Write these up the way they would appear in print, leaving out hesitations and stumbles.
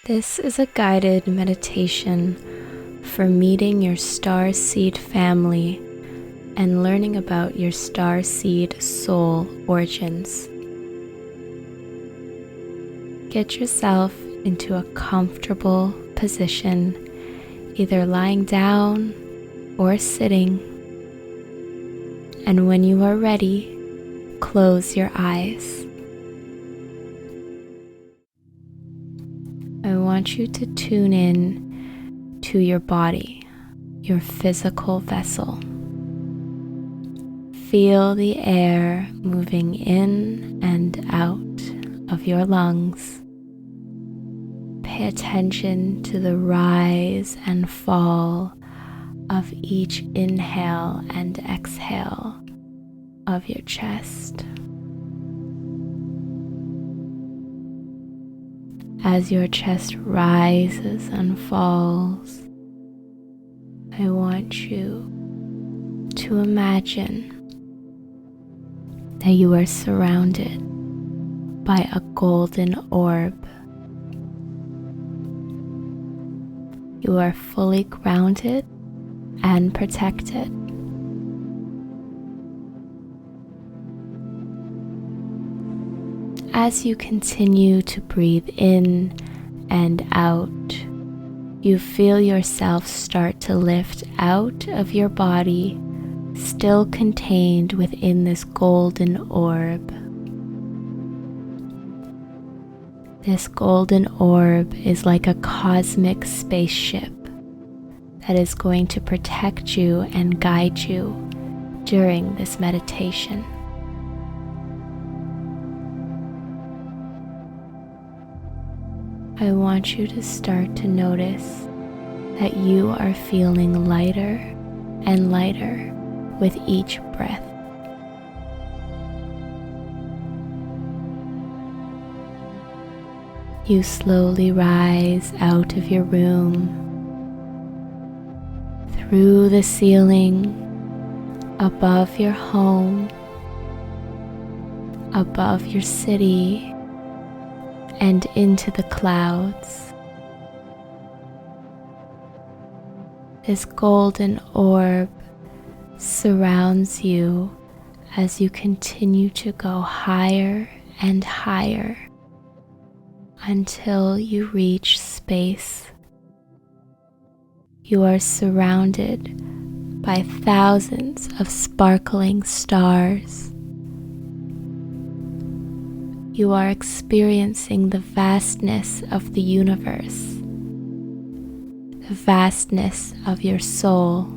This is a guided meditation for meeting your Starseed family and learning about your Starseed soul origins. Get yourself into a comfortable position, either lying down or sitting, and when you are ready, close your eyes. I want you to tune in to your body, your physical vessel. Feel the air moving in and out of your lungs. Pay attention to the rise and fall of each inhale and exhale of your chest. As your chest rises and falls, I want you to imagine that you are surrounded by a golden orb. You are fully grounded and protected. As you continue to breathe in and out, you feel yourself start to lift out of your body, still contained within this golden orb. This golden orb is like a cosmic spaceship that is going to protect you and guide you during this meditation. I want you to start to notice that you are feeling lighter and lighter with each breath. You slowly rise out of your room, through the ceiling, above your home, above your city, and into the clouds. This golden orb surrounds you as you continue to go higher and higher until you reach space. You are surrounded by thousands of sparkling stars. You are experiencing the vastness of the universe, the vastness of your soul.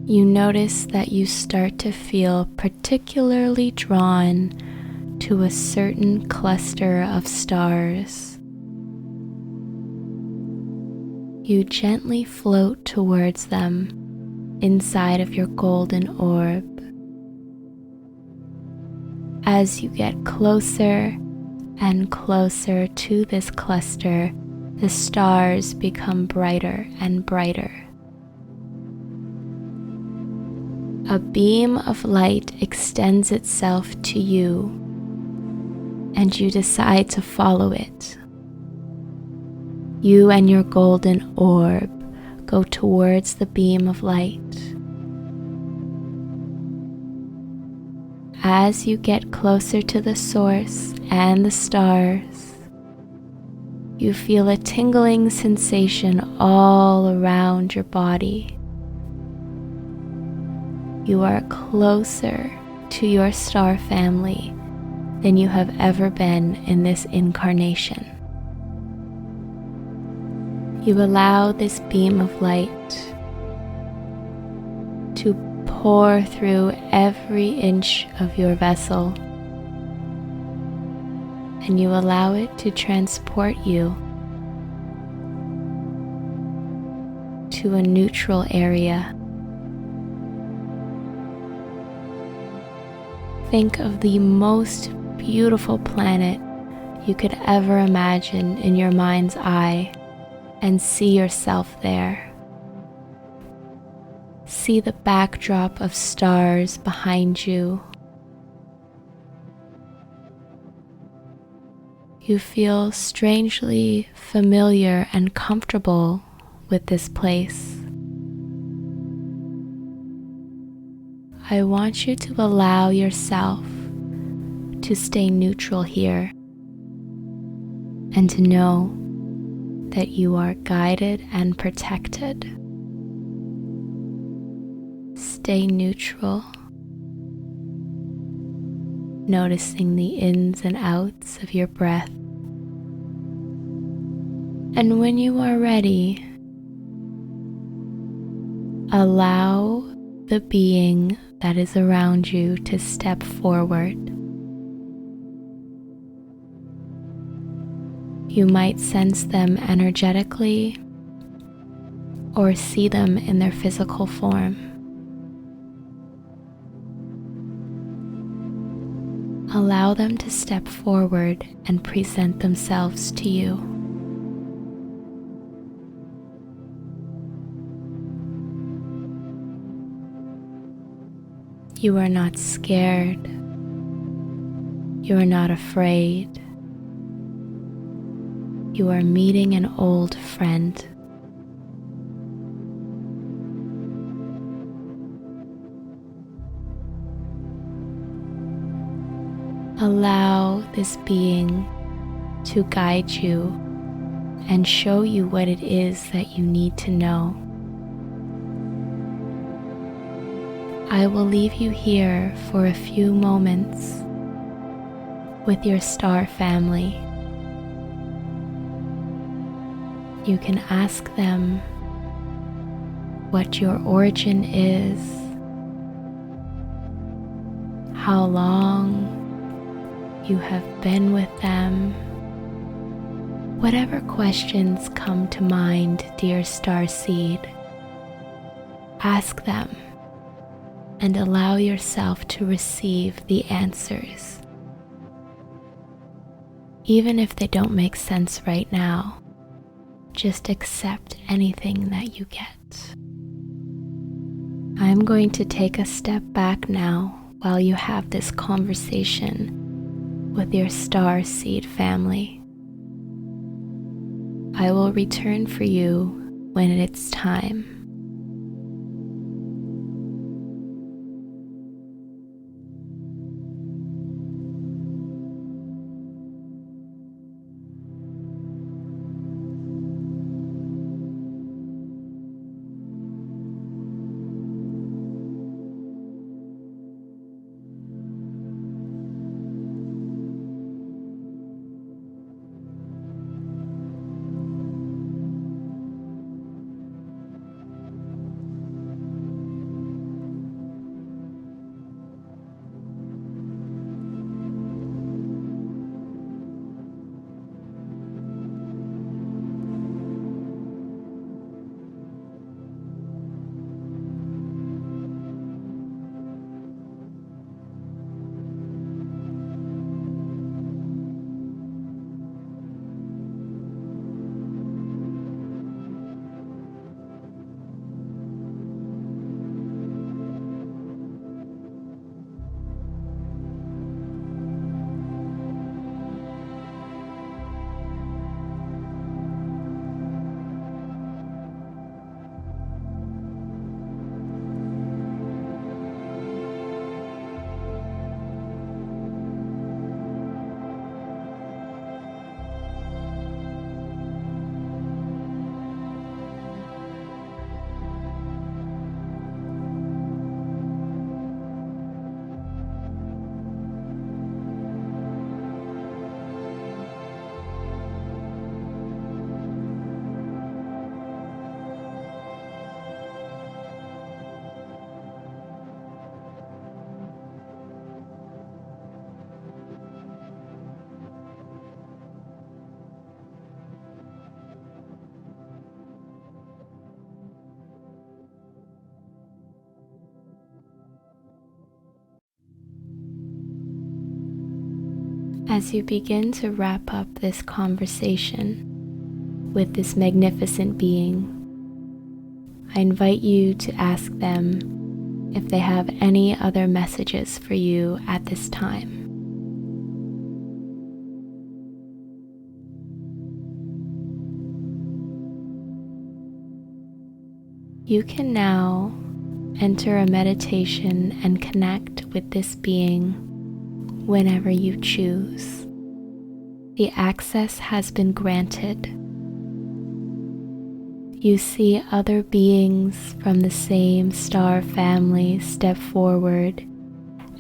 You notice that you start to feel particularly drawn to a certain cluster of stars. You gently float towards them inside of your golden orb. As you get closer and closer to this cluster, the stars become brighter and brighter. A beam of light extends itself to you, and you decide to follow it. You and your golden orb go towards the beam of light. As you get closer to the source and the stars, you feel a tingling sensation all around your body. You are closer to your star family than you have ever been in this incarnation. You allow this beam of light to pour through every inch of your vessel, and you allow it to transport you to a neutral area. Think of the most beautiful planet you could ever imagine in your mind's eye and see yourself there. See the backdrop of stars behind you. You feel strangely familiar and comfortable with this place. I want you to allow yourself to stay neutral here and to know that you are guided and protected. Stay neutral, noticing the ins and outs of your breath. And when you are ready, allow the being that is around you to step forward. You might sense them energetically or see them in their physical form. Allow them to step forward and present themselves to you. You are not scared. You are not afraid. You are meeting an old friend. Allow this being to guide you and show you what it is that you need to know. I will leave you here for a few moments with your star family. You can ask them what your origin is, how long you have been with them. Whatever questions come to mind, dear Starseed, ask them and allow yourself to receive the answers. Even if they don't make sense right now, just accept anything that you get. I'm going to take a step back now while you have this conversation with your Starseed family. I will return for you when it's time. As you begin to wrap up this conversation with this magnificent being, I invite you to ask them if they have any other messages for you at this time. You can now enter a meditation and connect with this being whenever you choose. The access has been granted. You see other beings from the same star family step forward,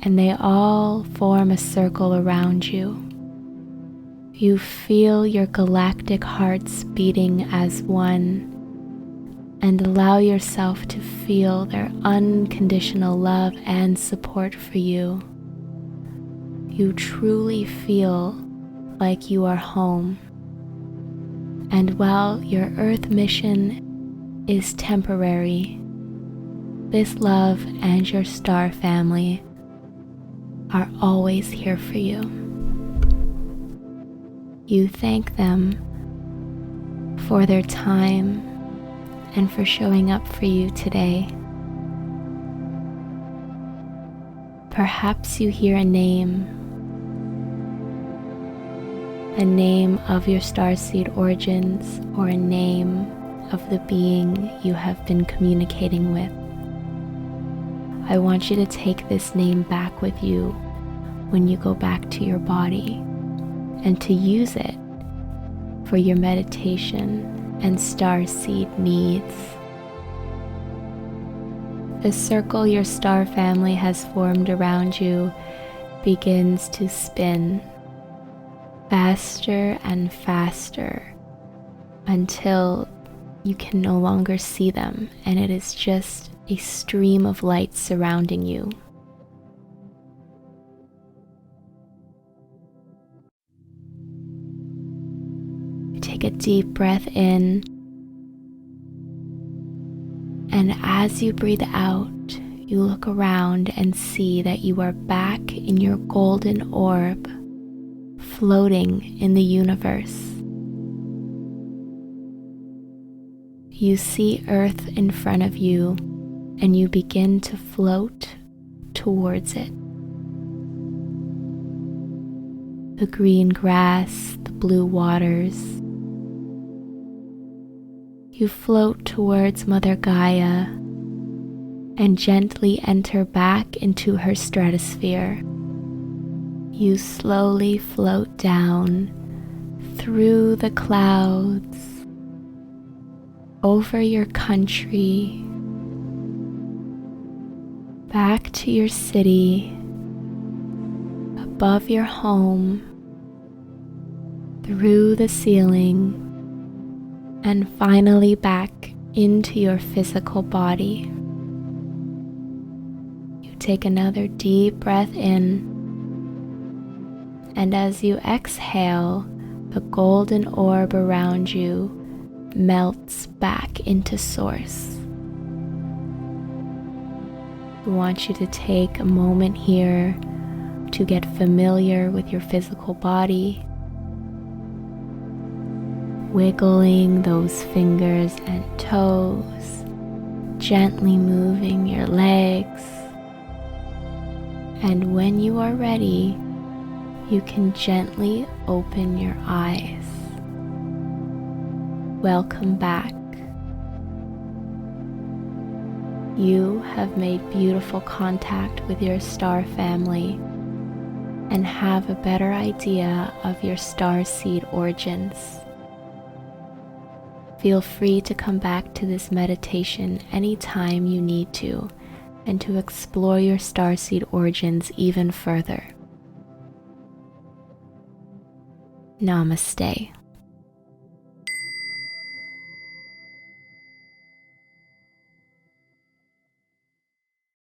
and they all form a circle around you. You feel your galactic hearts beating as one, and allow yourself to feel their unconditional love and support for you. You truly feel like you are home. And while your Earth mission is temporary, this love and your star family are always here for you. You thank them for their time and for showing up for you today. Perhaps you hear a name of your starseed origins, or a name of the being you have been communicating with. I want you to take this name back with you when you go back to your body, and to use it for your meditation and starseed needs. The circle your star family has formed around you begins to spin faster and faster until you can no longer see them, and it is just a stream of light surrounding you. Take a deep breath in, and as you breathe out, you look around and see that you are back in your golden orb, floating in the universe. You see Earth in front of you, and you begin to float towards it. The green grass, the blue waters. You float towards Mother Gaia and gently enter back into her stratosphere. You slowly float down through the clouds, over your country, back to your city, above your home, through the ceiling, and finally back into your physical body. You take another deep breath in, and as you exhale, the golden orb around you melts back into source. We want you to take a moment here to get familiar with your physical body, wiggling those fingers and toes, gently moving your legs. And when you are ready, you can gently open your eyes. Welcome back. You have made beautiful contact with your star family and have a better idea of your starseed origins. Feel free to come back to this meditation anytime you need to, and to explore your starseed origins even further. Namaste.